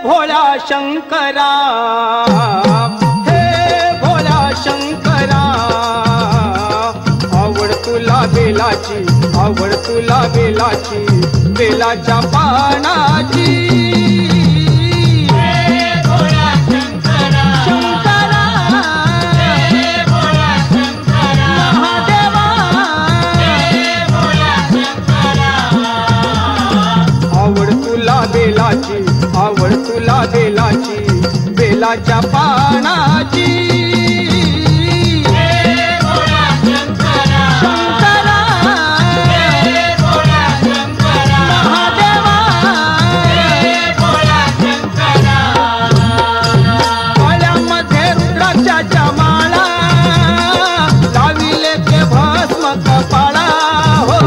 भोळ्या शंकरा, हे भोळ्या शंकरा, आवड तुला बेलाची, आवड तुला बेलाची, बेलाच्या पानाची। बेलाची आवड तुला बेलाची, बेलाच्या पानाची। शंकरा महादेवा, गळ्यामध्ये रुद्राक्षाच्या माळा, लाविले ते भस्म कपाळा हो।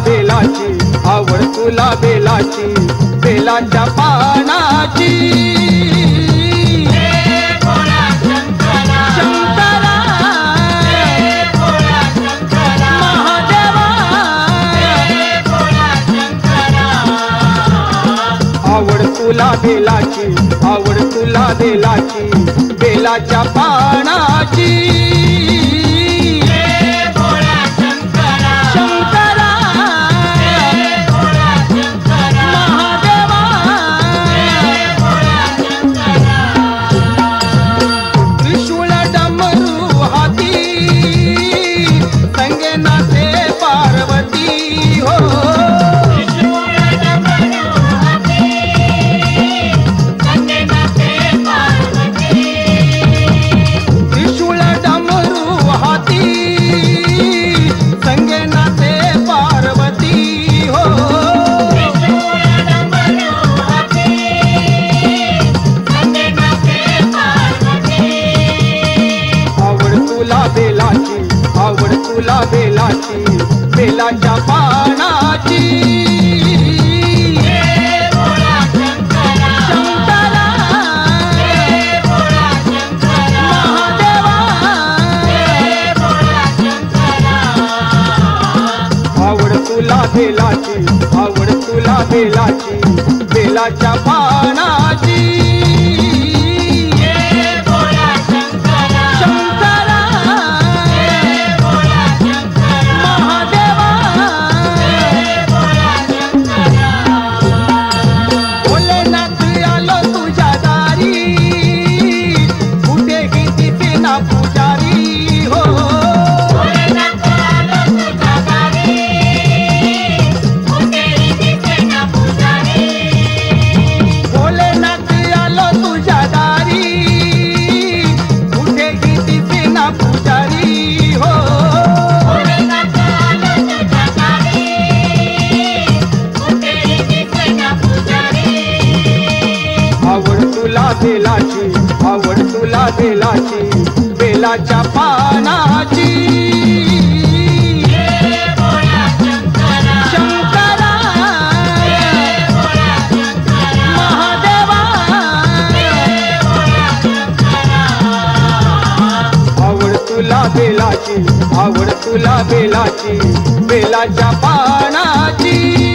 बेलाची आवड तुला बेलाची, बेलाच्या पानाची। शंकरा महादेवा, आवड तुला बेलाची, आवड तुला बेलाची, बेलाच्या पानाची। आवड तुला बेलाची, बेलाच्या पानाची। शंकरा महादेवा, आवड तुला बेलाची, आवड तुला बेलाची, बेलाच्या पानाची। बेलाची आवड तुला बेलाची, बेलाच्या पानाची। शंकरा महादेवा, आवड तुला बेलाची, आवड तुला बेलाची, बेलाच्या पानाची।